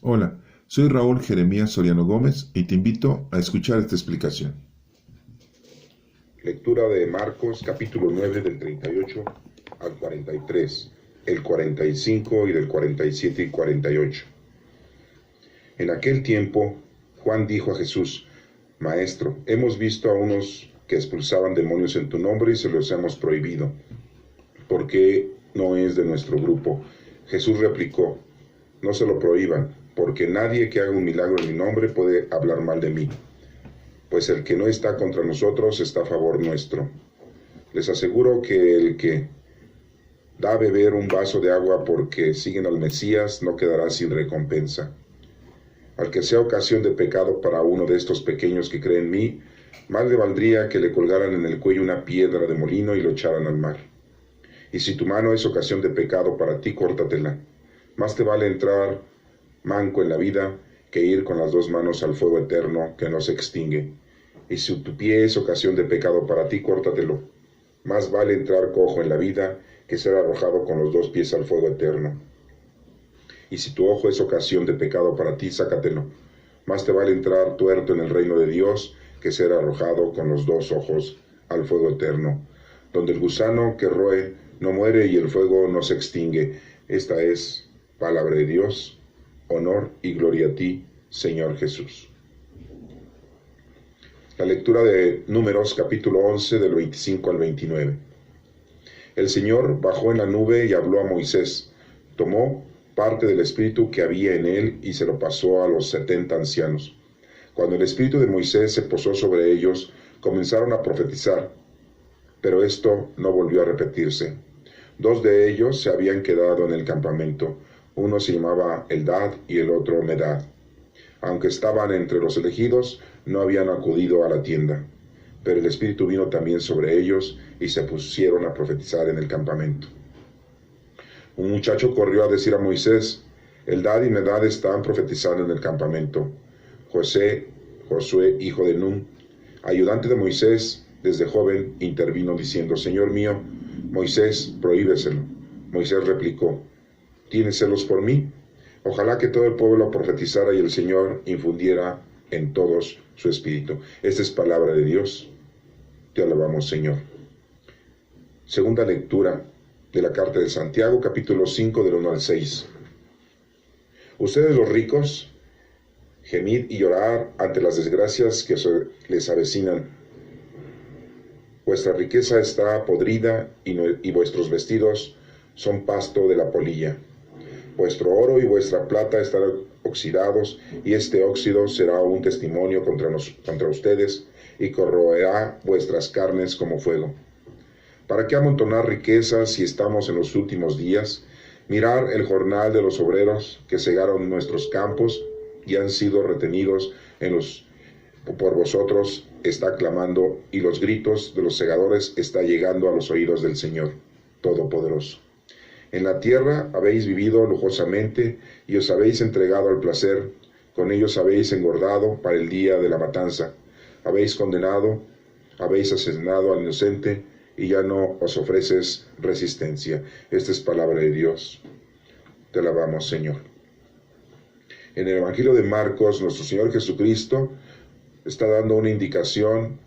Hola, soy Raúl Jeremías Soriano Gómez y te invito a escuchar esta explicación. Lectura de Marcos capítulo 9 del 38 al 43, el 45 y del 47 y 48. En aquel tiempo, Juan dijo a Jesús: Maestro, hemos visto a unos que expulsaban demonios en tu nombre y se los hemos prohibido, porque no es de nuestro grupo. Jesús replicó: No se lo prohíban, porque nadie que haga un milagro en mi nombre puede hablar mal de mí, pues el que no está contra nosotros está a favor nuestro. Les aseguro que el que da a beber un vaso de agua porque siguen al Mesías no quedará sin recompensa. Al que sea ocasión de pecado para uno de estos pequeños que creen en mí, más le valdría que le colgaran en el cuello una piedra de molino y lo echaran al mar. Y si tu mano es ocasión de pecado para ti, córtatela. Más te vale entrar manco en la vida que ir con las dos manos al fuego eterno que no se extingue. Y si tu pie es ocasión de pecado para ti, córtatelo. Más vale entrar cojo en la vida que ser arrojado con los dos pies al fuego eterno. Y si tu ojo es ocasión de pecado para ti, sácatelo. Más te vale entrar tuerto en el reino de Dios que ser arrojado con los dos ojos al fuego eterno, donde el gusano que roe no muere y el fuego no se extingue. Esta es palabra de Dios. Honor y gloria a ti, Señor Jesús. La lectura de Números capítulo 11 del 25 al 29. El Señor bajó en la nube y habló a Moisés. Tomó parte del espíritu que había en él y se lo pasó a los 70 ancianos. Cuando el espíritu de Moisés se posó sobre ellos, comenzaron a profetizar, pero esto no volvió a repetirse. 2 de ellos se habían quedado en el campamento. Uno se llamaba Eldad y el otro Medad. Aunque estaban entre los elegidos, no habían acudido a la tienda. Pero el Espíritu vino también sobre ellos y se pusieron a profetizar en el campamento. Un muchacho corrió a decir a Moisés: Eldad y Medad están profetizando en el campamento. Josué, hijo de Nun, ayudante de Moisés, desde joven, intervino diciendo: Señor mío, Moisés, prohíbeselo. Moisés replicó: ¿Tienes celos por mí? Ojalá que todo el pueblo profetizara y el Señor infundiera en todos su espíritu. Esta es palabra de Dios. Te alabamos, Señor. Segunda lectura de la carta de Santiago, capítulo 5, del 1 al 6. Ustedes los ricos, gemid y llorad ante las desgracias que les avecinan. Vuestra riqueza está podrida y vuestros vestidos son pasto de la polilla. Vuestro oro y vuestra plata están oxidados, y este óxido será un testimonio contra ustedes, y corroerá vuestras carnes como fuego. ¿Para qué amontonar riquezas si estamos en los últimos días? Mirar el jornal de los obreros que segaron nuestros campos y han sido retenidos por vosotros está clamando, y los gritos de los segadores está llegando a los oídos del Señor Todopoderoso. En la tierra habéis vivido lujosamente y os habéis entregado al placer, con ellos habéis engordado para el día de la matanza, habéis condenado, habéis asesinado al inocente y ya no os ofreces resistencia. Esta es palabra de Dios. Te alabamos, Señor. En el Evangelio de Marcos, nuestro Señor Jesucristo está dando una indicación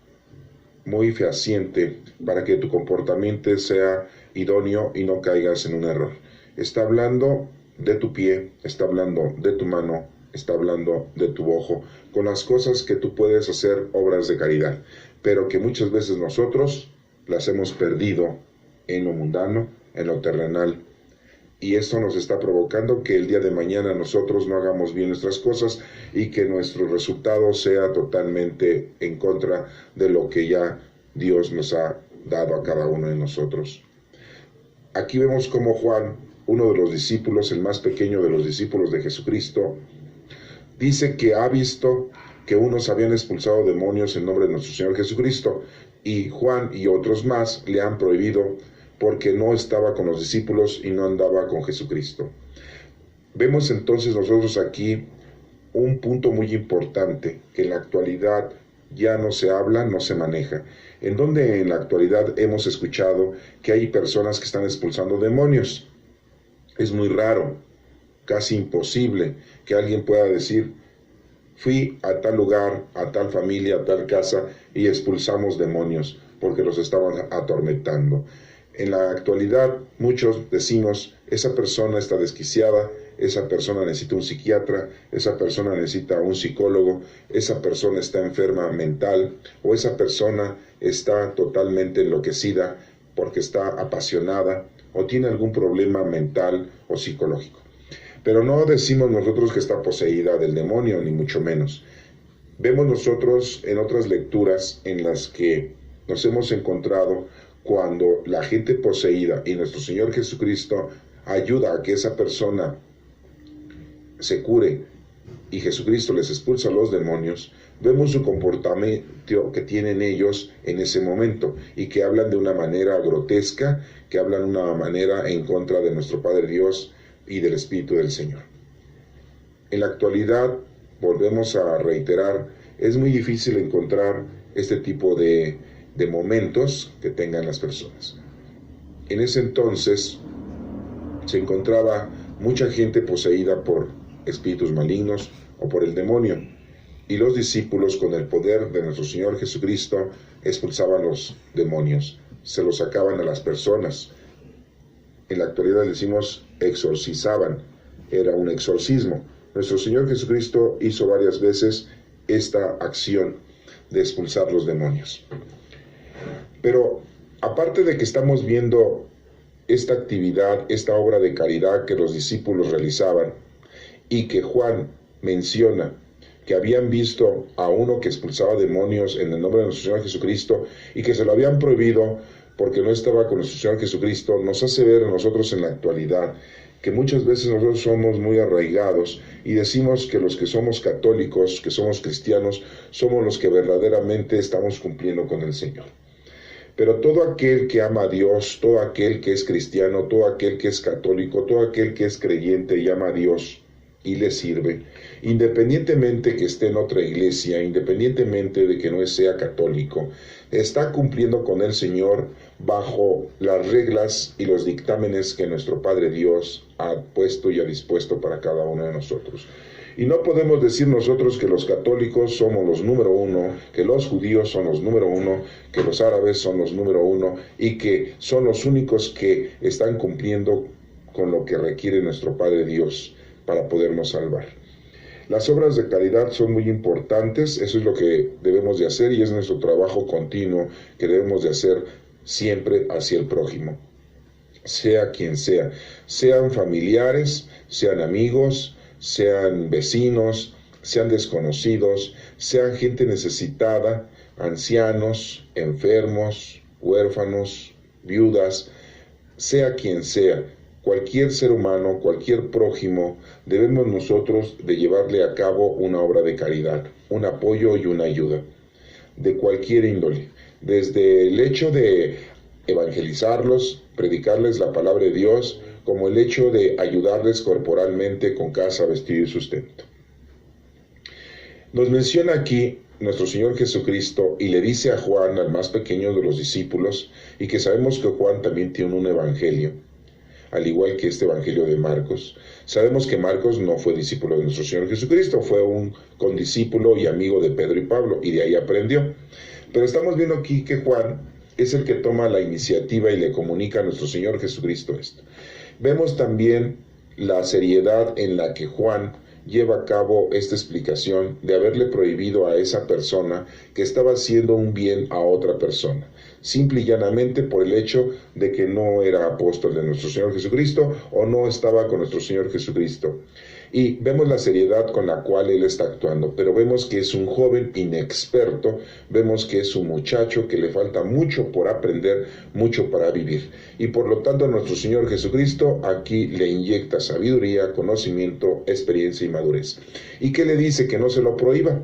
muy fehaciente para que tu comportamiento sea idóneo y no caigas en un error. Está hablando de tu pie, está hablando de tu mano, está hablando de tu ojo, con las cosas que tú puedes hacer obras de caridad, pero que muchas veces nosotros las hemos perdido en lo mundano, en lo terrenal. Y esto nos está provocando que el día de mañana nosotros no hagamos bien nuestras cosas y que nuestro resultado sea totalmente en contra de lo que ya Dios nos ha dado a cada uno de nosotros. Aquí vemos cómo Juan, uno de los discípulos, el más pequeño de los discípulos de Jesucristo, dice que ha visto que unos habían expulsado demonios en nombre de nuestro Señor Jesucristo, y Juan y otros más le han prohibido porque no estaba con los discípulos y no andaba con Jesucristo. Vemos entonces nosotros aquí un punto muy importante, que en la actualidad ya no se habla, no se maneja. En donde en la actualidad hemos escuchado que hay personas que están expulsando demonios. Es muy raro, casi imposible que alguien pueda decir: fui a tal lugar, a tal familia, a tal casa y expulsamos demonios porque los estaban atormentando. En la actualidad muchos decimos: esa persona está desquiciada, esa persona necesita un psiquiatra, esa persona necesita un psicólogo, esa persona está enferma mental, o esa persona está totalmente enloquecida porque está apasionada o tiene algún problema mental o psicológico. Pero no decimos nosotros que está poseída del demonio, ni mucho menos. Vemos nosotros en otras lecturas en las que nos hemos encontrado cuando la gente poseída y nuestro Señor Jesucristo ayuda a que esa persona se cure y Jesucristo les expulsa a los demonios, vemos su comportamiento que tienen ellos en ese momento y que hablan de una manera grotesca, que hablan de una manera en contra de nuestro Padre Dios y del Espíritu del Señor. En la actualidad, volvemos a reiterar, es muy difícil encontrar este tipo de momentos que tengan las personas. En ese entonces se encontraba mucha gente poseída por espíritus malignos o por el demonio, y los discípulos, con el poder de nuestro Señor Jesucristo, expulsaban los demonios, se los sacaban a las personas. En la actualidad decimos exorcizaban, era un exorcismo. Nuestro Señor Jesucristo hizo varias veces esta acción de expulsar los demonios. Pero aparte de que estamos viendo esta actividad, esta obra de caridad que los discípulos realizaban, y que Juan menciona que habían visto a uno que expulsaba demonios en el nombre de nuestro Señor Jesucristo y que se lo habían prohibido porque no estaba con nuestro Señor Jesucristo, nos hace ver a nosotros en la actualidad que muchas veces nosotros somos muy arraigados y decimos que los que somos católicos, que somos cristianos, somos los que verdaderamente estamos cumpliendo con el Señor. Pero todo aquel que ama a Dios, todo aquel que es cristiano, todo aquel que es católico, todo aquel que es creyente y ama a Dios y le sirve, independientemente que esté en otra iglesia, independientemente de que no sea católico, está cumpliendo con el Señor bajo las reglas y los dictámenes que nuestro Padre Dios ha puesto y ha dispuesto para cada uno de nosotros. Y no podemos decir nosotros que los católicos somos los número uno, que los judíos son los número uno, que los árabes son los número uno y que son los únicos que están cumpliendo con lo que requiere nuestro Padre Dios para podernos salvar. Las obras de caridad son muy importantes, eso es lo que debemos de hacer y es nuestro trabajo continuo que debemos de hacer siempre hacia el prójimo, sea quien sea, sean familiares, sean amigos, sean vecinos, sean desconocidos, sean gente necesitada, ancianos, enfermos, huérfanos, viudas, sea quien sea, cualquier ser humano, cualquier prójimo, debemos nosotros de llevarle a cabo una obra de caridad, un apoyo y una ayuda, de cualquier índole, desde el hecho de evangelizarlos, predicarles la palabra de Dios, como el hecho de ayudarles corporalmente con casa, vestido y sustento. Nos menciona aquí nuestro Señor Jesucristo y le dice a Juan, al más pequeño de los discípulos, y que sabemos que Juan también tiene un evangelio, al igual que este evangelio de Marcos. Sabemos que Marcos no fue discípulo de nuestro Señor Jesucristo, fue un condiscípulo y amigo de Pedro y Pablo, y de ahí aprendió. Pero estamos viendo aquí que Juan es el que toma la iniciativa y le comunica a nuestro Señor Jesucristo esto. Vemos también la seriedad en la que Juan lleva a cabo esta explicación de haberle prohibido a esa persona que estaba haciendo un bien a otra persona, simple y llanamente por el hecho de que no era apóstol de nuestro Señor Jesucristo o no estaba con nuestro Señor Jesucristo. Y vemos la seriedad con la cual él está actuando, pero vemos que es un joven inexperto, vemos que es un muchacho que le falta mucho por aprender, mucho para vivir. Y por lo tanto nuestro Señor Jesucristo aquí le inyecta sabiduría, conocimiento, experiencia y madurez. ¿Y qué le dice? Que no se lo prohíba,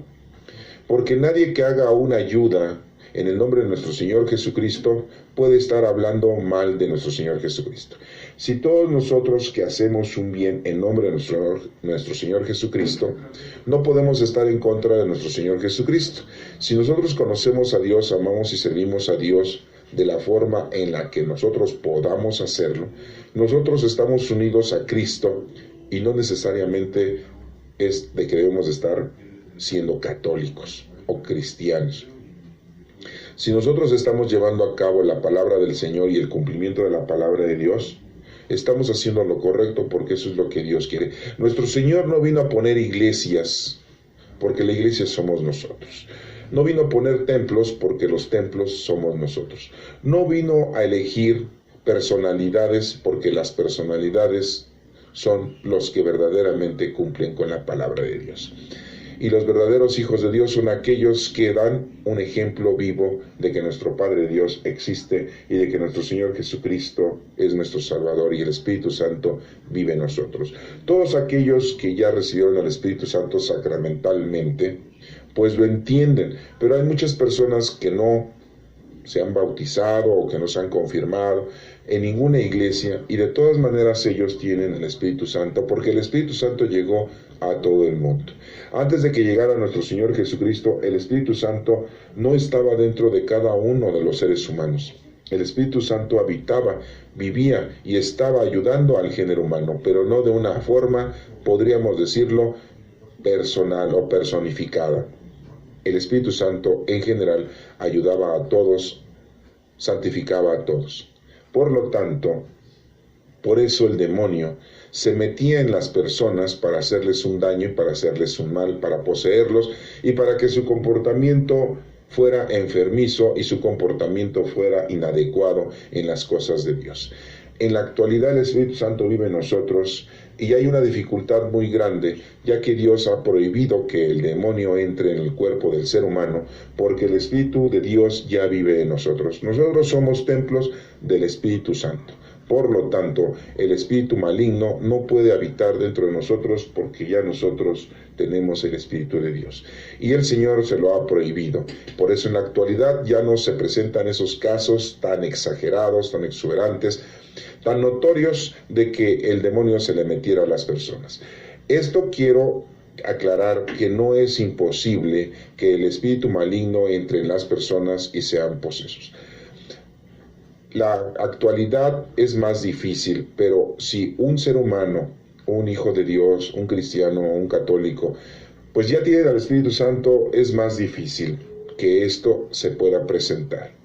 porque nadie que haga una ayuda en el nombre de nuestro Señor Jesucristo puede estar hablando mal de nuestro Señor Jesucristo. Si todos nosotros que hacemos un bien en nombre de nuestro Señor Jesucristo, no podemos estar en contra de nuestro Señor Jesucristo. Si nosotros conocemos a Dios, amamos y servimos a Dios de la forma en la que nosotros podamos hacerlo, nosotros estamos unidos a Cristo y no necesariamente es de que debemos estar siendo católicos o cristianos. Si nosotros estamos llevando a cabo la palabra del Señor y el cumplimiento de la palabra de Dios, estamos haciendo lo correcto porque eso es lo que Dios quiere. Nuestro Señor no vino a poner iglesias porque la iglesia somos nosotros. No vino a poner templos porque los templos somos nosotros. No vino a elegir personalidades porque las personalidades son los que verdaderamente cumplen con la palabra de Dios. Y los verdaderos hijos de Dios son aquellos que dan un ejemplo vivo de que nuestro Padre Dios existe y de que nuestro Señor Jesucristo es nuestro Salvador y el Espíritu Santo vive en nosotros. Todos aquellos que ya recibieron al Espíritu Santo sacramentalmente, pues lo entienden, pero hay muchas personas que no se han bautizado o que no se han confirmado en ninguna iglesia, y de todas maneras ellos tienen el Espíritu Santo, porque el Espíritu Santo llegó a todo el mundo. Antes de que llegara nuestro Señor Jesucristo, el Espíritu Santo no estaba dentro de cada uno de los seres humanos. El Espíritu Santo habitaba, vivía y estaba ayudando al género humano, pero no de una forma, podríamos decirlo, personal o personificada. El Espíritu Santo en general ayudaba a todos, santificaba a todos. Por lo tanto, por eso el demonio se metía en las personas para hacerles un daño y para hacerles un mal, para poseerlos y para que su comportamiento fuera enfermizo y su comportamiento fuera inadecuado en las cosas de Dios. En la actualidad el Espíritu Santo vive en nosotros y hay una dificultad muy grande, ya que Dios ha prohibido que el demonio entre en el cuerpo del ser humano, porque el Espíritu de Dios ya vive en nosotros. Nosotros somos templos del Espíritu Santo. Por lo tanto, el espíritu maligno no puede habitar dentro de nosotros porque ya nosotros tenemos el Espíritu de Dios. Y el Señor se lo ha prohibido. Por eso en la actualidad ya no se presentan esos casos tan exagerados, tan exuberantes, tan notorios de que el demonio se le metiera a las personas. Esto quiero aclarar que no es imposible que el espíritu maligno entre en las personas y sean posesos. La actualidad es más difícil, pero si un ser humano, un hijo de Dios, un cristiano o un católico, pues ya tiene al Espíritu Santo, es más difícil que esto se pueda presentar.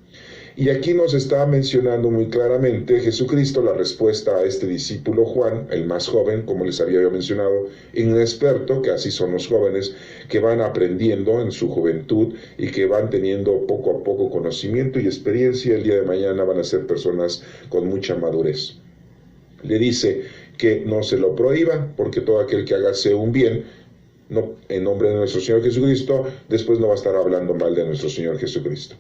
Y aquí nos está mencionando muy claramente Jesucristo la respuesta a este discípulo Juan, el más joven, como les había yo mencionado, inexperto, que así son los jóvenes, que van aprendiendo en su juventud y que van teniendo poco a poco conocimiento y experiencia. El día de mañana van a ser personas con mucha madurez. Le dice que no se lo prohíba, porque todo aquel que hágase un bien, no, en nombre de nuestro Señor Jesucristo, después no va a estar hablando mal de nuestro Señor Jesucristo.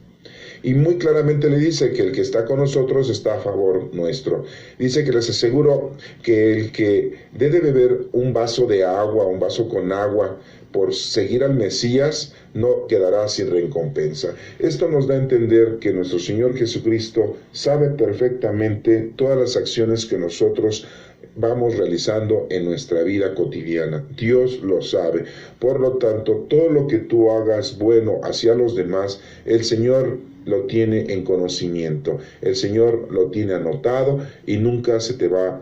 Y muy claramente le dice que el que está con nosotros está a favor nuestro. Dice que les aseguro que el que debe beber un vaso de agua, un vaso con agua, por seguir al Mesías, no quedará sin recompensa. Esto nos da a entender que nuestro Señor Jesucristo sabe perfectamente todas las acciones que nosotros vamos realizando en nuestra vida cotidiana. Dios lo sabe. Por lo tanto, todo lo que tú hagas bueno hacia los demás, el Señor lo tiene en conocimiento. El Señor lo tiene anotado y nunca se te va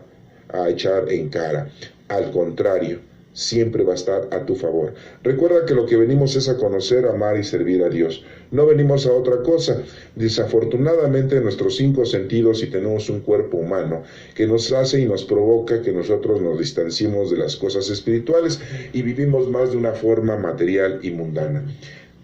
a echar en cara. Al contrario, siempre va a estar a tu favor. Recuerda que lo que venimos es a conocer, amar y servir a Dios. No venimos a otra cosa. Desafortunadamente nuestros 5 sentidos, y tenemos un cuerpo humano que nos hace y nos provoca que nosotros nos distanciemos de las cosas espirituales y vivimos más de una forma material y mundana.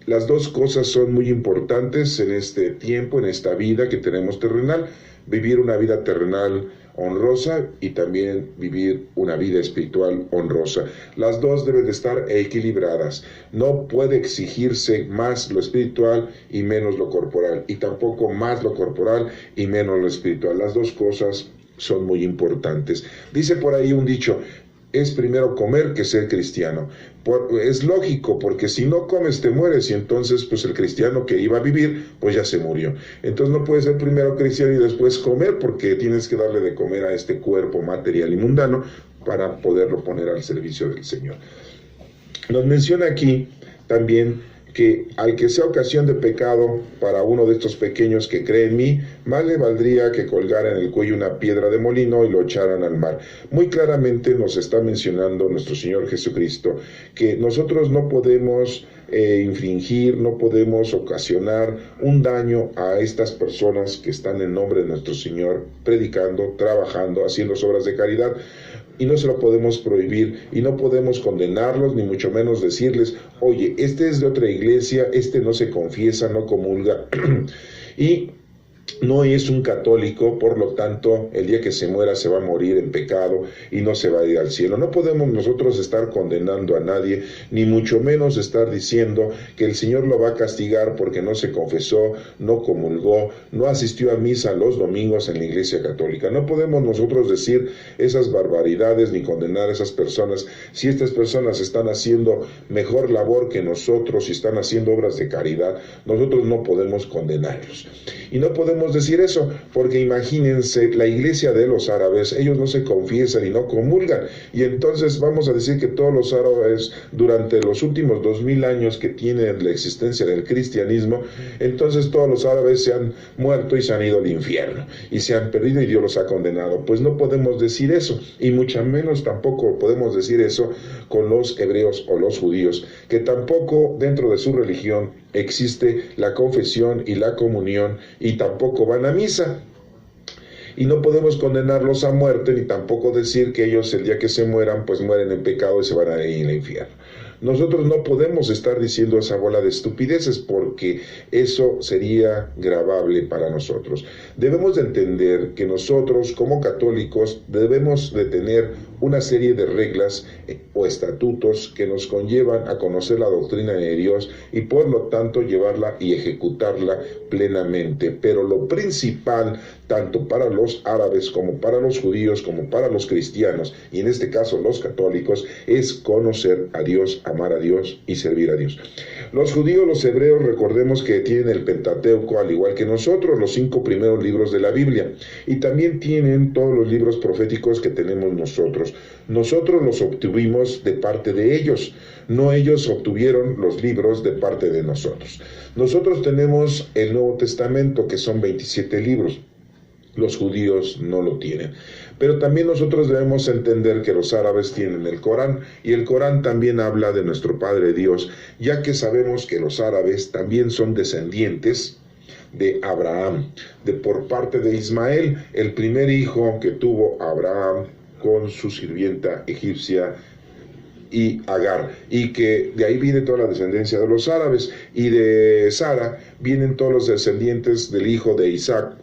Las dos cosas son muy importantes en este tiempo, en esta vida que tenemos terrenal. Vivir una vida terrenal honrosa y también vivir una vida espiritual honrosa. Las dos deben de estar equilibradas. No puede exigirse más lo espiritual y menos lo corporal, y tampoco más lo corporal y menos lo espiritual. Las dos cosas son muy importantes. Dice por ahí un dicho: es primero comer que ser cristiano. Es lógico, porque si no comes te mueres, y entonces pues el cristiano que iba a vivir pues ya se murió. Entonces no puedes ser primero cristiano y después comer, porque tienes que darle de comer a este cuerpo material y mundano para poderlo poner al servicio del Señor. Nos menciona aquí también que al que sea ocasión de pecado para uno de estos pequeños que cree en mí, más le valdría que colgara en el cuello una piedra de molino y lo echaran al mar. Muy claramente nos está mencionando nuestro Señor Jesucristo que nosotros no podemos infringir, no podemos ocasionar un daño a estas personas que están en nombre de nuestro Señor, predicando, trabajando, haciendo obras de caridad. Y no se lo podemos prohibir y no podemos condenarlos, ni mucho menos decirles, oye, este es de otra iglesia, este no se confiesa, no comulga y no es un católico, por lo tanto, el día que se muera se va a morir en pecado y no se va a ir al cielo. No podemos nosotros estar condenando a nadie, ni mucho menos estar diciendo que el Señor lo va a castigar porque no se confesó, no comulgó, no asistió a misa los domingos en la Iglesia Católica. No podemos nosotros decir esas barbaridades ni condenar a esas personas. Si estas personas están haciendo mejor labor que nosotros y están haciendo obras de caridad, nosotros no podemos condenarlos. Y no podemos decir eso, porque imagínense, la iglesia de los árabes, ellos no se confiesan y no comulgan, y entonces vamos a decir que todos los árabes, durante los últimos 2000 años que tienen la existencia del cristianismo, entonces todos los árabes se han muerto y se han ido al infierno, y se han perdido y Dios los ha condenado. Pues no podemos decir eso, y mucho menos tampoco podemos decir eso con los hebreos o los judíos, que tampoco dentro de su religión existe la confesión y la comunión, y tampoco van a misa. Y no podemos condenarlos a muerte, ni tampoco decir que ellos el día que se mueran, pues mueren en pecado y se van a ir al infierno. Nosotros no podemos estar diciendo esa bola de estupideces porque eso sería gravable para nosotros. Debemos de entender que nosotros como católicos debemos de tener una serie de reglas o estatutos que nos conllevan a conocer la doctrina de Dios y por lo tanto llevarla y ejecutarla plenamente. Pero lo principal, tanto para los árabes como para los judíos, como para los cristianos, y en este caso los católicos, es conocer a Dios, amar a Dios y servir a Dios. Los judíos, los hebreos, recordemos que tienen el Pentateuco al igual que nosotros, los 5 primeros libros de la Biblia, y también tienen todos los libros proféticos que tenemos nosotros. Nosotros los obtuvimos de parte de ellos, no ellos obtuvieron los libros de parte de nosotros. Nosotros tenemos el Nuevo Testamento, que son 27 libros. Los judíos no lo tienen. Pero también nosotros debemos entender que los árabes tienen el Corán, y el Corán también habla de nuestro Padre Dios, ya que sabemos que los árabes también son descendientes de Abraham, por parte de Ismael, el primer hijo que tuvo Abraham con su sirvienta egipcia y Agar, y que de ahí viene toda la descendencia de los árabes, y de Sara vienen todos los descendientes del hijo de Isaac,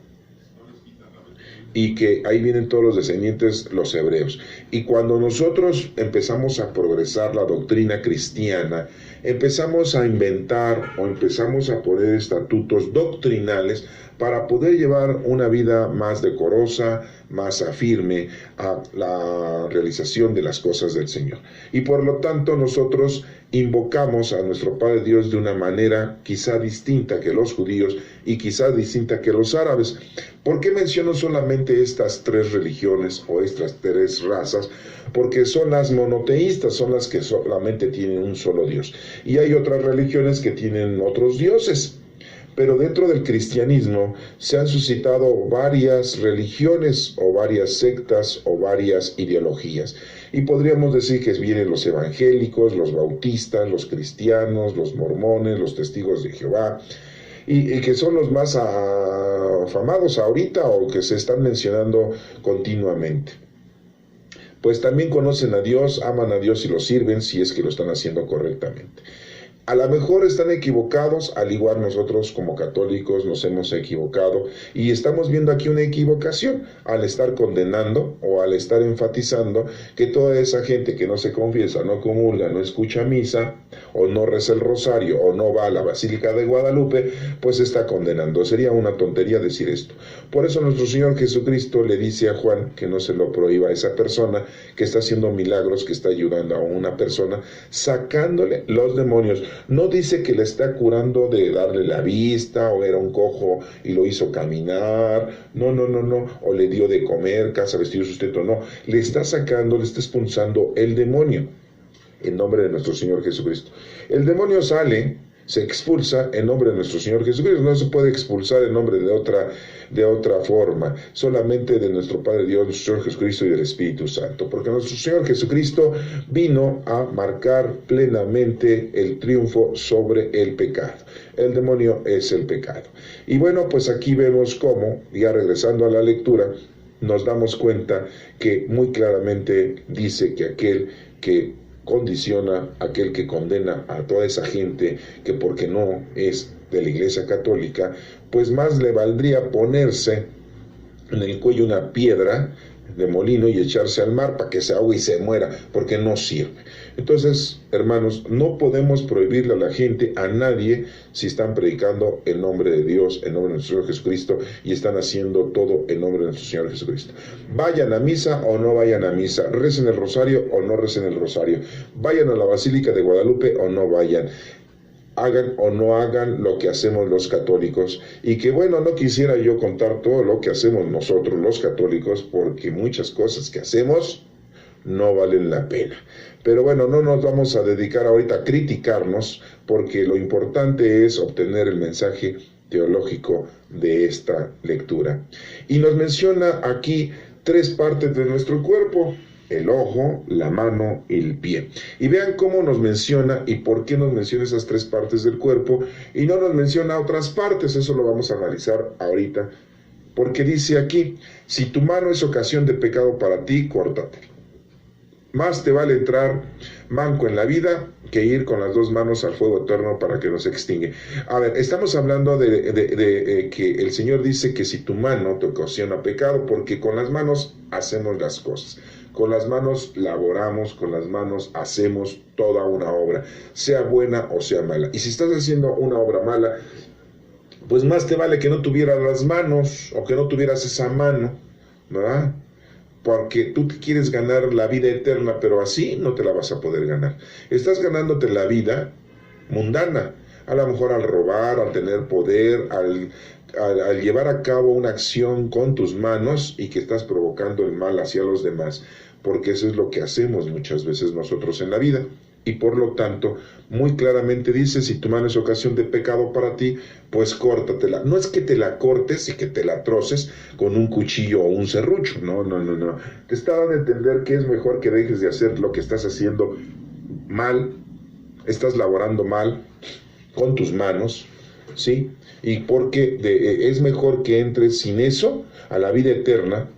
y que ahí vienen todos los descendientes, los hebreos. Y cuando nosotros empezamos a progresar la doctrina cristiana, empezamos a inventar o empezamos a poner estatutos doctrinales para poder llevar una vida más decorosa, más afirme a la realización de las cosas del Señor. Y por lo tanto nosotros invocamos a nuestro Padre Dios de una manera quizá distinta que los judíos y quizá distinta que los árabes. ¿Por qué menciono solamente estas 3 religiones o estas 3 razas? Porque son las monoteístas, son las que solamente tienen un solo Dios. Y hay otras religiones que tienen otros dioses. Pero dentro del cristianismo se han suscitado varias religiones o varias sectas o varias ideologías. Y podríamos decir que vienen los evangélicos, los bautistas, los cristianos, los mormones, los testigos de Jehová, y que son los más afamados ahorita o que se están mencionando continuamente. Pues también conocen a Dios, aman a Dios y lo sirven si es que lo están haciendo correctamente. A lo mejor están equivocados, al igual nosotros como católicos nos hemos equivocado y estamos viendo aquí una equivocación al estar condenando o al estar enfatizando que toda esa gente que no se confiesa, no comulga, no escucha misa o no reza el rosario o no va a la Basílica de Guadalupe, pues está condenando. Sería una tontería decir esto. Por eso nuestro Señor Jesucristo le dice a Juan que no se lo prohíba a esa persona que está haciendo milagros, que está ayudando a una persona, sacándole los demonios. No dice que le está curando de darle la vista, o era un cojo y lo hizo caminar, no, o le dio de comer, casa, vestido, sustento, no. Le está sacando, le está expulsando el demonio, en nombre de nuestro Señor Jesucristo. El demonio sale se expulsa en nombre de nuestro Señor Jesucristo. No se puede expulsar en nombre de otra forma, solamente de nuestro Padre Dios, nuestro Señor Jesucristo y del Espíritu Santo, porque nuestro Señor Jesucristo vino a marcar plenamente el triunfo sobre el pecado. El demonio es el pecado. Y bueno, pues aquí vemos cómo, ya regresando a la lectura, nos damos cuenta que muy claramente dice que aquel que condiciona, aquel que condena a toda esa gente que porque no es de la Iglesia Católica, pues más le valdría ponerse en el cuello una piedra de molino y echarse al mar para que se ahogue y se muera, porque no sirve. Entonces, hermanos, no podemos prohibirle a la gente, a nadie, si están predicando en nombre de Dios, en nombre de nuestro Señor Jesucristo, y están haciendo todo en nombre de nuestro Señor Jesucristo. Vayan a misa o no vayan a misa, recen el rosario o no recen el rosario, vayan a la Basílica de Guadalupe o no vayan, hagan o no hagan lo que hacemos los católicos. Y que bueno, no quisiera yo contar todo lo que hacemos nosotros los católicos, porque muchas cosas que hacemos no valen la pena. Pero bueno, no nos vamos a dedicar ahorita a criticarnos, porque lo importante es obtener el mensaje teológico de esta lectura. Y nos menciona aquí 3 partes de nuestro cuerpo: el ojo, la mano y el pie. Y vean cómo nos menciona y por qué nos menciona esas 3 partes del cuerpo y no nos menciona otras partes. Eso lo vamos a analizar ahorita, porque dice aquí: si tu mano es ocasión de pecado para ti, córtate. Más te vale entrar manco en la vida que ir con las 2 manos al fuego eterno para que no se extingue. A ver, estamos hablando de que el Señor dice que si tu mano te ocasiona pecado, porque con las manos hacemos las cosas. Con las manos laboramos, con las manos hacemos toda una obra, sea buena o sea mala. Y si estás haciendo una obra mala, pues más te vale que no tuvieras las manos o que no tuvieras esa mano, ¿verdad? Porque tú te quieres ganar la vida eterna, pero así no te la vas a poder ganar. Estás ganándote la vida mundana, a lo mejor al robar, al tener poder, al llevar a cabo una acción con tus manos y que estás provocando el mal hacia los demás, porque eso es lo que hacemos muchas veces nosotros en la vida. Y por lo tanto, muy claramente dice: si tu mano es ocasión de pecado para ti, pues córtatela. No es que te la cortes y que te la troces con un cuchillo o un serrucho. No. Te está dando a entender que es mejor que dejes de hacer lo que estás haciendo mal, estás laborando mal con tus manos, ¿sí? Y porque es mejor que entres sin eso a la vida eterna,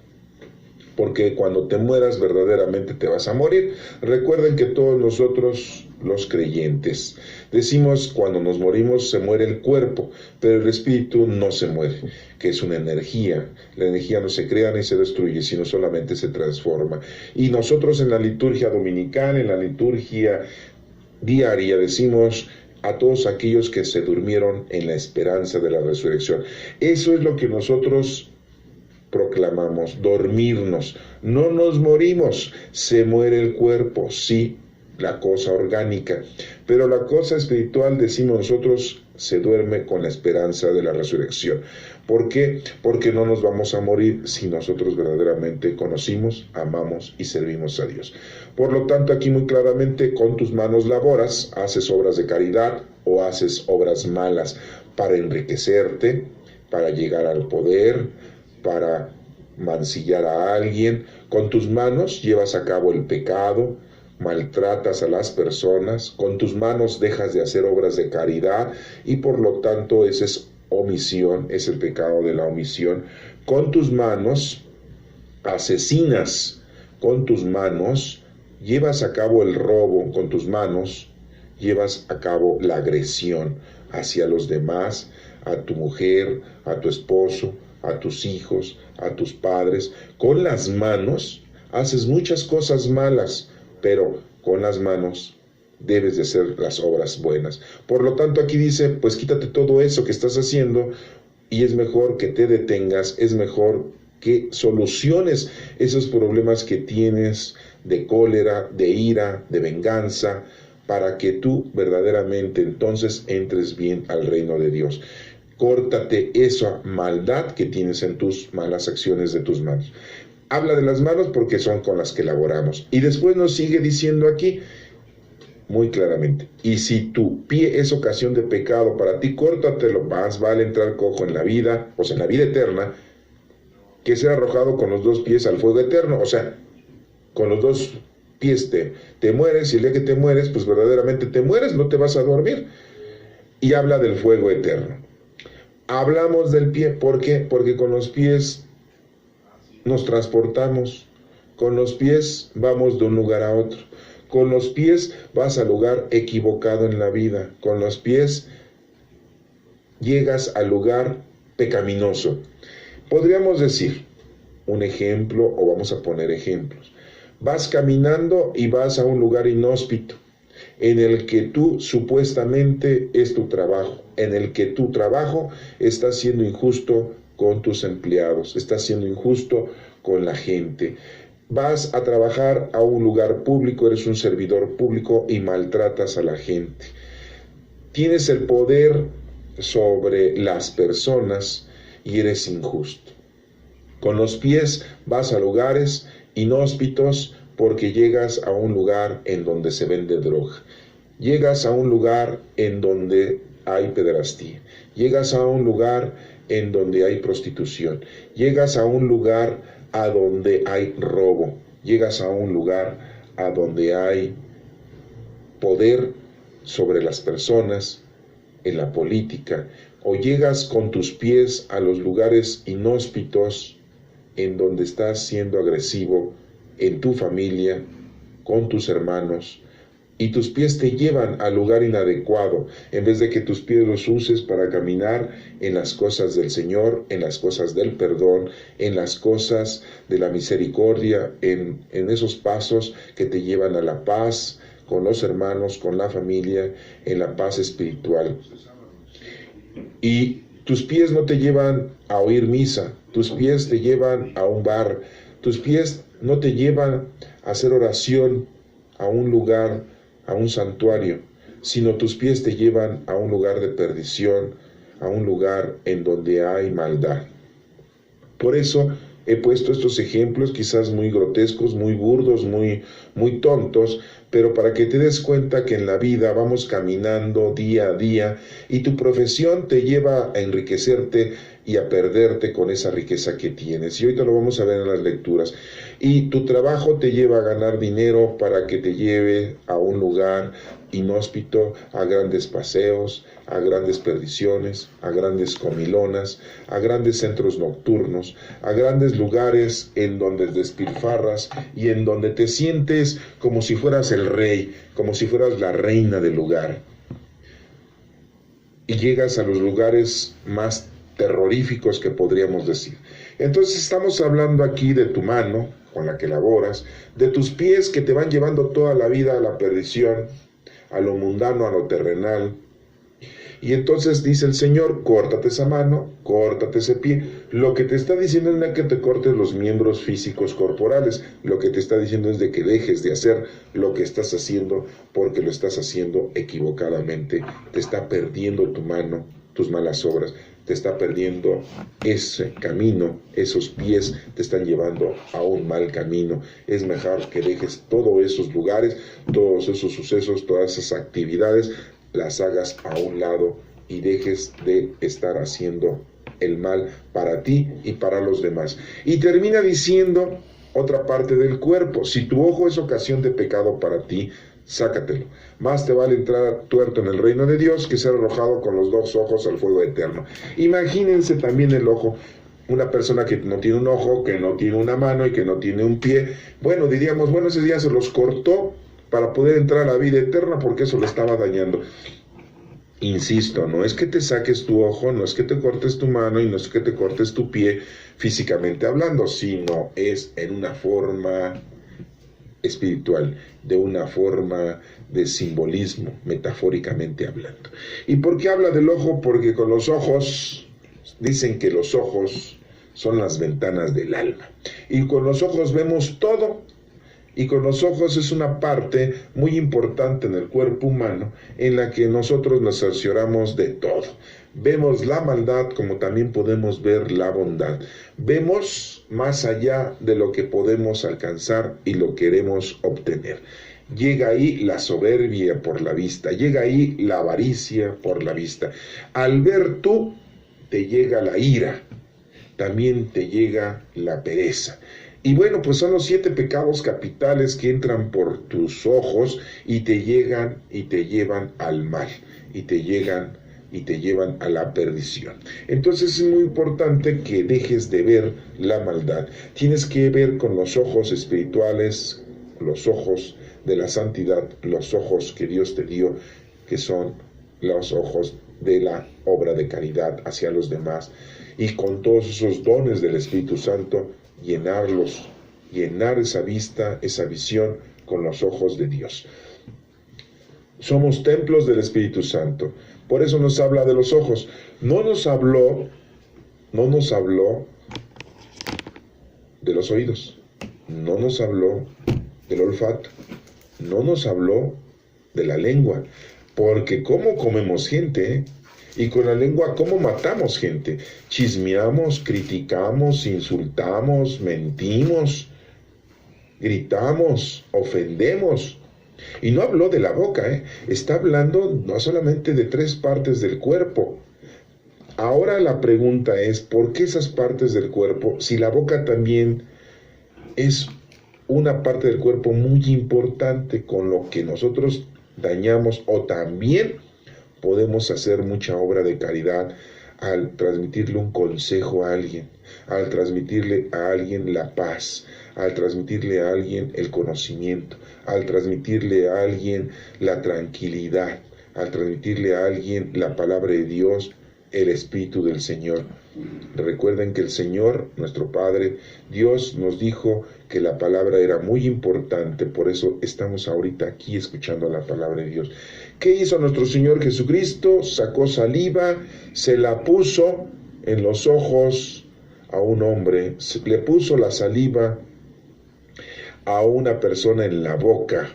porque cuando te mueras verdaderamente te vas a morir. Recuerden que todos nosotros, los creyentes, decimos cuando nos morimos se muere el cuerpo, pero el espíritu no se muere, que es una energía. La energía no se crea ni se destruye, sino solamente se transforma. Y nosotros en la liturgia dominical, en la liturgia diaria, decimos a todos aquellos que se durmieron en la esperanza de la resurrección. Eso es lo que nosotros proclamamos: dormirnos. No nos morimos, se muere el cuerpo, sí, la cosa orgánica, pero la cosa espiritual, decimos nosotros, se duerme con la esperanza de la resurrección. ¿Por qué? Porque no nos vamos a morir si nosotros verdaderamente conocimos, amamos y servimos a Dios. Por lo tanto, aquí muy claramente: con tus manos laboras, haces obras de caridad o haces obras malas para enriquecerte, para llegar al poder, para mancillar a alguien. Con tus manos llevas a cabo el pecado, maltratas a las personas, con tus manos dejas de hacer obras de caridad y por lo tanto esa es omisión, es el pecado de la omisión. Con tus manos asesinas, con tus manos llevas a cabo el robo, con tus manos llevas a cabo la agresión hacia los demás, a tu mujer, a tu esposo, a tus hijos, a tus padres. Con las manos haces muchas cosas malas, pero con las manos debes de hacer las obras buenas. Por lo tanto, aquí dice: pues quítate todo eso que estás haciendo y es mejor que te detengas, es mejor que soluciones esos problemas que tienes de cólera, de ira, de venganza, para que tú verdaderamente entonces entres bien al reino de Dios. Córtate esa maldad que tienes en tus malas acciones de tus manos. Habla de las manos porque son con las que laboramos. Y después nos sigue diciendo aquí: muy claramente. Y si tu pie es ocasión de pecado para ti, córtatelo. Más vale entrar cojo en la vida, o sea, en la vida eterna, que ser arrojado con los 2 pies al fuego eterno. O sea, con los 2 pies te mueres, y el día que te mueres, pues verdaderamente te mueres, no te vas a dormir. Y habla del fuego eterno. Hablamos del pie, ¿por qué? Porque con los pies nos transportamos, con los pies vamos de un lugar a otro, con los pies vas al lugar equivocado en la vida, con los pies llegas al lugar pecaminoso. Podríamos decir un ejemplo, o vamos a poner ejemplos. Vas caminando y vas a un lugar inhóspito, en el que tú supuestamente es tu trabajo, en el que tu trabajo está siendo injusto con tus empleados, está siendo injusto con la gente. Vas a trabajar a un lugar público, eres un servidor público y maltratas a la gente. Tienes el poder sobre las personas y eres injusto. Con los pies vas a lugares inhóspitos porque llegas a un lugar en donde se vende droga. Llegas a un lugar en donde hay pederastía. Llegas a un lugar en donde hay prostitución. Llegas a un lugar a donde hay robo. Llegas a un lugar a donde hay poder sobre las personas, en la política. O llegas con tus pies a los lugares inhóspitos en donde estás siendo agresivo en tu familia, con tus hermanos, y tus pies te llevan al lugar inadecuado, en vez de que tus pies los uses para caminar en las cosas del Señor, en las cosas del perdón, en las cosas de la misericordia, en esos pasos que te llevan a la paz con los hermanos, con la familia, en la paz espiritual. Y tus pies no te llevan a oír misa, tus pies te llevan a un bar, tus pies no te llevan a hacer oración a un lugar, a un santuario, sino tus pies te llevan a un lugar de perdición, a un lugar en donde hay maldad. Por eso he puesto estos ejemplos, quizás muy grotescos, muy burdos, muy tontos, pero para que te des cuenta que en la vida vamos caminando día a día y tu profesión te lleva a enriquecerte y a perderte con esa riqueza que tienes. Y ahorita lo vamos a ver en las lecturas. Y tu trabajo te lleva a ganar dinero para que te lleve a un lugar inhóspito, a grandes paseos, a grandes perdiciones, a grandes comilonas, a grandes centros nocturnos, a grandes lugares en donde despilfarras y en donde te sientes como si fueras el rey, como si fueras la reina del lugar. Y llegas a los lugares más terroríficos que podríamos decir. Entonces estamos hablando aquí de tu mano con la que laboras, de tus pies que te van llevando toda la vida a la perdición, a lo mundano, a lo terrenal. Y entonces dice el Señor, córtate esa mano, córtate ese pie. Lo que te está diciendo no es que te cortes los miembros físicos corporales, lo que te está diciendo es de que dejes de hacer lo que estás haciendo porque lo estás haciendo equivocadamente. Te está perdiendo tu mano, tus malas obras, te está perdiendo ese camino, esos pies te están llevando a un mal camino. Es mejor que dejes todos esos lugares, todos esos sucesos, todas esas actividades, las hagas a un lado y dejes de estar haciendo el mal para ti y para los demás. Y termina diciendo otra parte del cuerpo: si tu ojo es ocasión de pecado para ti, sácatelo. Más te vale entrar tuerto en el reino de Dios que ser arrojado con los 2 ojos al fuego eterno. Imagínense también el ojo. Una persona que no tiene un ojo, que no tiene una mano y que no tiene un pie. Bueno, diríamos, bueno, ese día se los cortó para poder entrar a la vida eterna porque eso lo estaba dañando. Insisto, no es que te saques tu ojo, no es que te cortes tu mano y no es que te cortes tu pie físicamente hablando, sino es en una forma espiritual, de una forma de simbolismo, metafóricamente hablando. ¿Y por qué habla del ojo? Porque con los ojos, dicen que los ojos son las ventanas del alma, y con los ojos vemos todo, y con los ojos es una parte muy importante en el cuerpo humano en la que nosotros nos cercioramos de todo. Vemos la maldad como también podemos ver la bondad. Vemos más allá de lo que podemos alcanzar y lo queremos obtener. Llega ahí la soberbia por la vista, llega ahí la avaricia por la vista. Al ver tú, te llega la ira, también te llega la pereza. Y bueno, pues son los 7 pecados capitales que entran por tus ojos y te llegan y te llevan al mal, y te llevan a la perdición. Entonces es muy importante que dejes de ver la maldad. Tienes que ver con los ojos espirituales, los ojos de la santidad, los ojos que Dios te dio, que son los ojos de la obra de caridad hacia los demás, y con todos esos dones del Espíritu Santo, llenarlos, llenar esa vista, esa visión con los ojos de Dios. Somos templos del Espíritu Santo. Por eso nos habla de los ojos. No nos habló de los oídos, no nos habló del olfato, no nos habló de la lengua, porque cómo comemos gente, ¿eh? Y con la lengua cómo matamos gente. Chismeamos, criticamos, insultamos, mentimos, gritamos, ofendemos. Y no habló de la boca, ¿eh? Está hablando no solamente de 3 partes del cuerpo. Ahora la pregunta es, ¿por qué esas partes del cuerpo, si la boca también es una parte del cuerpo muy importante con lo que nosotros dañamos, o también podemos hacer mucha obra de caridad al transmitirle un consejo a alguien, al transmitirle a alguien la paz, al transmitirle a alguien el conocimiento, al transmitirle a alguien la tranquilidad, al transmitirle a alguien la palabra de Dios, el Espíritu del Señor? Recuerden que el Señor, nuestro Padre, Dios nos dijo que la palabra era muy importante, por eso estamos ahorita aquí escuchando la palabra de Dios. ¿Qué hizo nuestro Señor Jesucristo? Sacó saliva, se la puso en los ojos a un hombre, le puso la saliva a una persona en la boca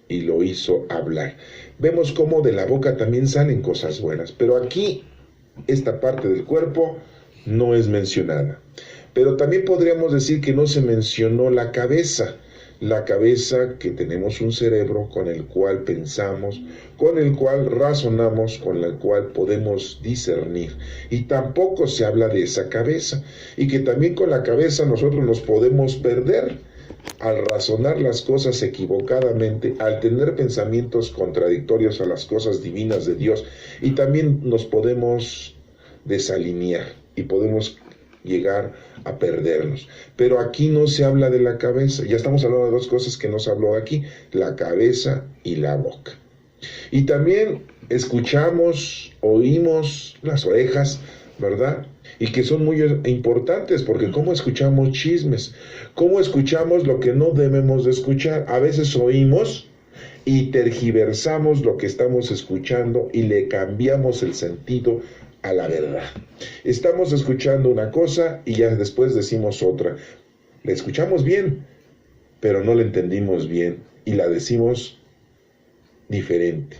y lo hizo hablar. Vemos cómo de la boca también salen cosas buenas, pero aquí esta parte del cuerpo no es mencionada. Pero también podríamos decir que no se mencionó la cabeza que tenemos un cerebro con el cual pensamos, con el cual razonamos, con el cual podemos discernir. Y tampoco se habla de esa cabeza, y que también con la cabeza nosotros nos podemos perder al razonar las cosas equivocadamente, al tener pensamientos contradictorios a las cosas divinas de Dios, y también nos podemos desalinear y podemos llegar a perdernos. Pero aquí no se habla de la cabeza. Ya estamos hablando de 2 cosas que nos habló aquí: la cabeza y la boca. Y también escuchamos, oímos las orejas, ¿verdad? Y que son muy importantes, porque cómo escuchamos chismes, cómo escuchamos lo que no debemos de escuchar. A veces oímos y tergiversamos lo que estamos escuchando y le cambiamos el sentido a la verdad. Estamos escuchando una cosa y ya después decimos otra. La escuchamos bien, pero no la entendimos bien y la decimos diferente.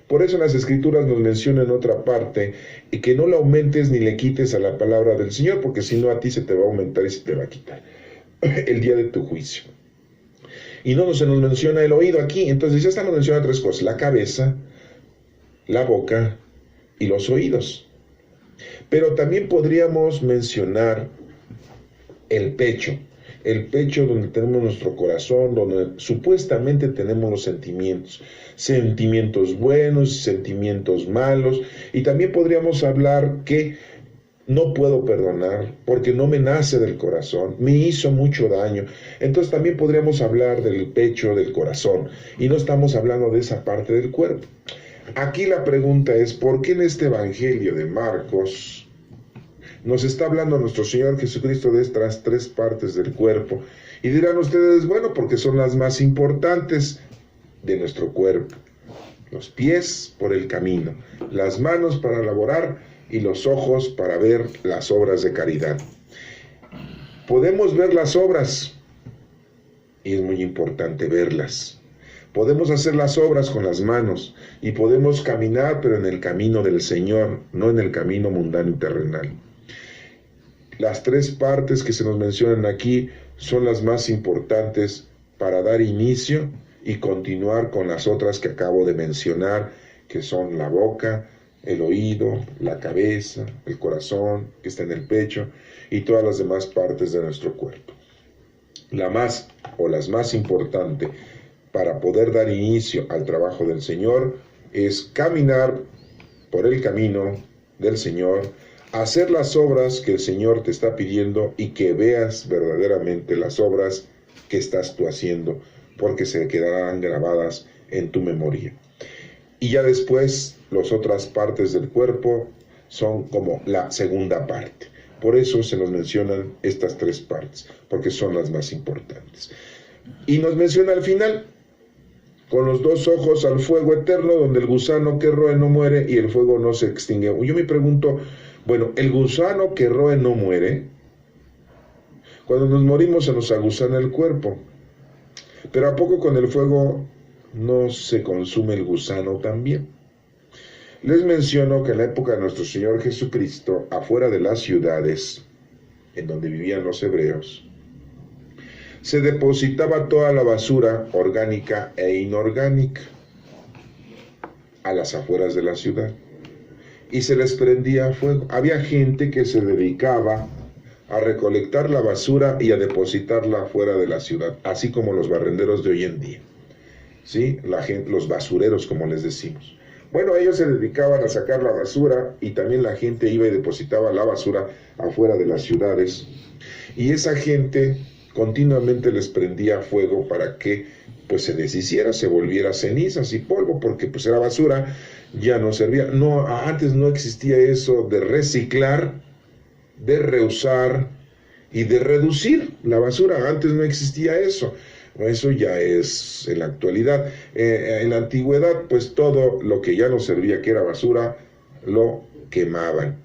Por eso en las Escrituras nos menciona en otra parte y que no la aumentes ni le quites a la palabra del Señor, porque si no a ti se te va a aumentar y se te va a quitar el día de tu juicio. Y no se nos menciona el oído aquí. Entonces ya estamos mencionando 3 cosas: la cabeza, la boca y los oídos. Pero también podríamos mencionar el pecho donde tenemos nuestro corazón, donde supuestamente tenemos los sentimientos buenos, sentimientos malos. Y también podríamos hablar que no puedo perdonar porque no me nace del corazón, me hizo mucho daño. Entonces también podríamos hablar del pecho, del corazón, y no estamos hablando de esa parte del cuerpo. Aquí la pregunta es, ¿por qué en este Evangelio de Marcos nos está hablando nuestro Señor Jesucristo de estas 3 partes del cuerpo? Y dirán ustedes, bueno, porque son las más importantes de nuestro cuerpo. Los pies por el camino, las manos para laborar y los ojos para ver las obras de caridad. Podemos ver las obras y es muy importante verlas. Podemos hacer las obras con las manos y podemos caminar, pero en el camino del Señor, no en el camino mundano y terrenal. Las 3 partes que se nos mencionan aquí son las más importantes para dar inicio y continuar con las otras que acabo de mencionar, que son la boca, el oído, la cabeza, el corazón, que está en el pecho, y todas las demás partes de nuestro cuerpo. La más o las más importante para poder dar inicio al trabajo del Señor es caminar por el camino del Señor, hacer las obras que el Señor te está pidiendo y que veas verdaderamente las obras que estás tú haciendo, porque se quedarán grabadas en tu memoria. Y ya después, las otras partes del cuerpo son como la segunda parte. Por eso se nos mencionan estas tres partes, porque son las más importantes. Y nos menciona al final, con los dos ojos al fuego eterno, donde el gusano que roe no muere y el fuego no se extingue. Yo me pregunto, bueno, el gusano que roe no muere. Cuando nos morimos se nos agusana el cuerpo. Pero ¿a poco con el fuego no se consume el gusano también? Les menciono que en la época de nuestro Señor Jesucristo, afuera de las ciudades en donde vivían los hebreos, se depositaba toda la basura orgánica e inorgánica a las afueras de la ciudad y se les prendía fuego. Había gente que se dedicaba a recolectar la basura y a depositarla fuera de la ciudad, así como los barrenderos de hoy en día, ¿sí? La gente, los basureros, como les decimos. Bueno, ellos se dedicaban a sacar la basura y también la gente iba y depositaba la basura afuera de las ciudades. Y esa gente continuamente les prendía fuego para que pues se deshiciera, se volviera cenizas y polvo, porque pues era basura, ya no servía. No, antes no existía eso de reciclar, de reusar y de reducir la basura. Antes no existía eso. Eso ya es en la actualidad. En la antigüedad, pues todo lo que ya no servía, que era basura, lo quemaban.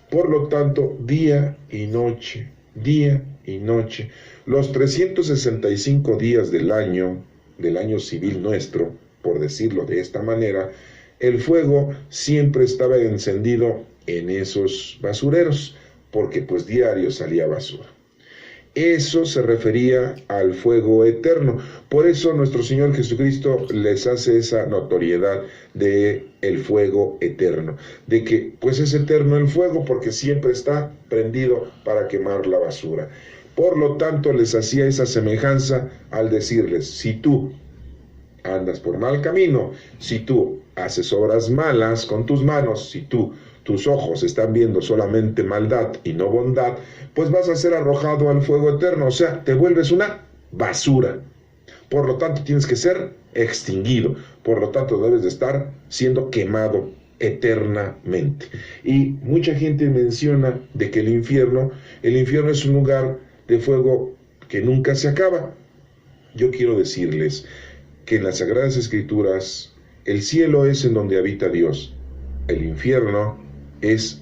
Por lo tanto, día y noche, los 365 días del año civil nuestro, por decirlo de esta manera, el fuego siempre estaba encendido en esos basureros, porque pues diario salía basura. Eso se refería al fuego eterno. Por eso nuestro Señor Jesucristo les hace esa notoriedad de el fuego eterno, de que pues es eterno el fuego porque siempre está prendido para quemar la basura. Por lo tanto les hacía esa semejanza al decirles, si tú andas por mal camino, si tú haces obras malas con tus manos, si tus ojos están viendo solamente maldad y no bondad, pues vas a ser arrojado al fuego eterno, o sea, te vuelves una basura. Por lo tanto, tienes que ser extinguido, por lo tanto, debes de estar siendo quemado eternamente. Y mucha gente menciona de que el infierno es un lugar de fuego que nunca se acaba. Yo quiero decirles que en las Sagradas Escrituras, el cielo es en donde habita Dios, el infierno es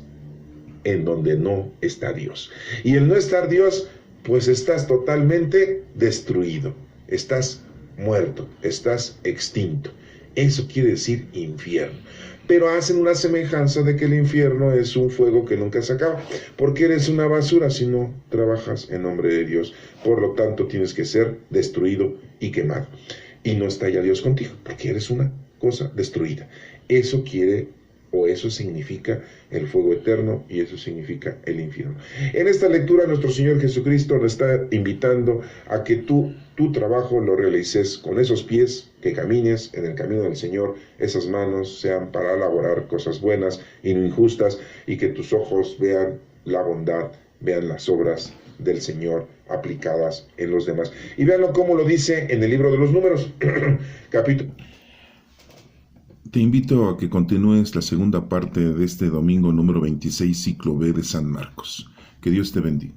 en donde no está Dios. Y el no estar Dios, pues estás totalmente destruido, estás muerto, estás extinto. Eso quiere decir infierno. Pero hacen una semejanza de que el infierno es un fuego que nunca se acaba, porque eres una basura si no trabajas en nombre de Dios. Por lo tanto, tienes que ser destruido y quemado. Y no está ya Dios contigo, porque eres una cosa destruida. Eso quiere o eso significa el fuego eterno y eso significa el infierno. En esta lectura nuestro Señor Jesucristo nos está invitando a que tu trabajo lo realices con esos pies, que camines en el camino del Señor, esas manos sean para elaborar cosas buenas y no injustas, y que tus ojos vean la bondad, vean las obras del Señor aplicadas en los demás. Y véanlo como lo dice en el libro de los Números, capítulo. Te invito a que continúes la segunda parte de este domingo número 26, ciclo B de San Marcos. Que Dios te bendiga.